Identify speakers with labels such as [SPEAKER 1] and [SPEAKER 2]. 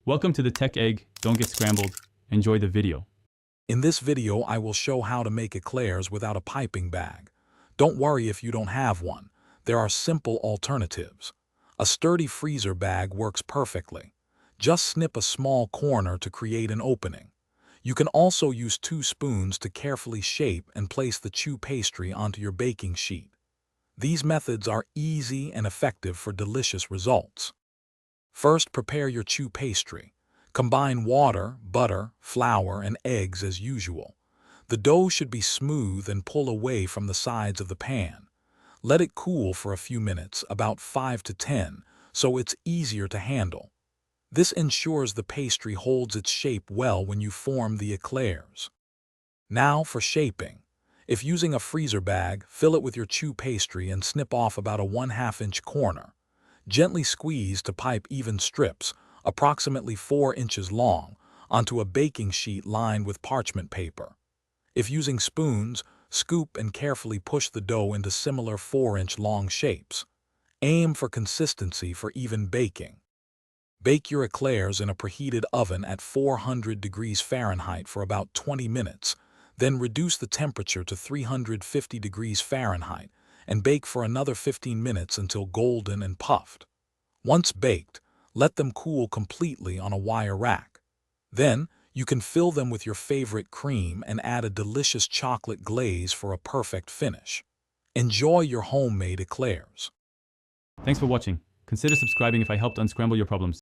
[SPEAKER 1] Welcome to the Tech Egg. Don't get scrambled. Enjoy the video.
[SPEAKER 2] In this video, I will show how to make eclairs without a piping bag. Don't worry if you don't have one. There are simple alternatives. A sturdy freezer bag works perfectly. Just snip a small corner to create an opening. You can also use 2 spoons to carefully shape and place the choux pastry onto your baking sheet. These methods are easy and effective for delicious results. First, prepare your choux pastry. Combine water, butter, flour, and eggs as usual. The dough should be smooth and pull away from the sides of the pan. Let it cool for a few minutes, about 5 to 10, so it's easier to handle. This ensures the pastry holds its shape well when you form the eclairs. Now for shaping. If using a freezer bag, fill it with your choux pastry and snip off about a 1/2 inch corner. Gently squeeze to pipe even strips, approximately 4 inches long, onto a baking sheet lined with parchment paper. If using spoons, scoop and carefully push the dough into similar 4-inch long shapes. Aim for consistency for even baking. Bake your eclairs in a preheated oven at 400 degrees Fahrenheit for about 20 minutes, then reduce the temperature to 350 degrees Fahrenheit and bake for another 15 minutes until golden and puffed. Once baked, let them cool completely on a wire rack. Then, you can fill them with your favorite cream and add a delicious chocolate glaze for a perfect finish. Enjoy your homemade eclairs.
[SPEAKER 1] Thanks for watching. Consider subscribing if I helped unscramble your problems.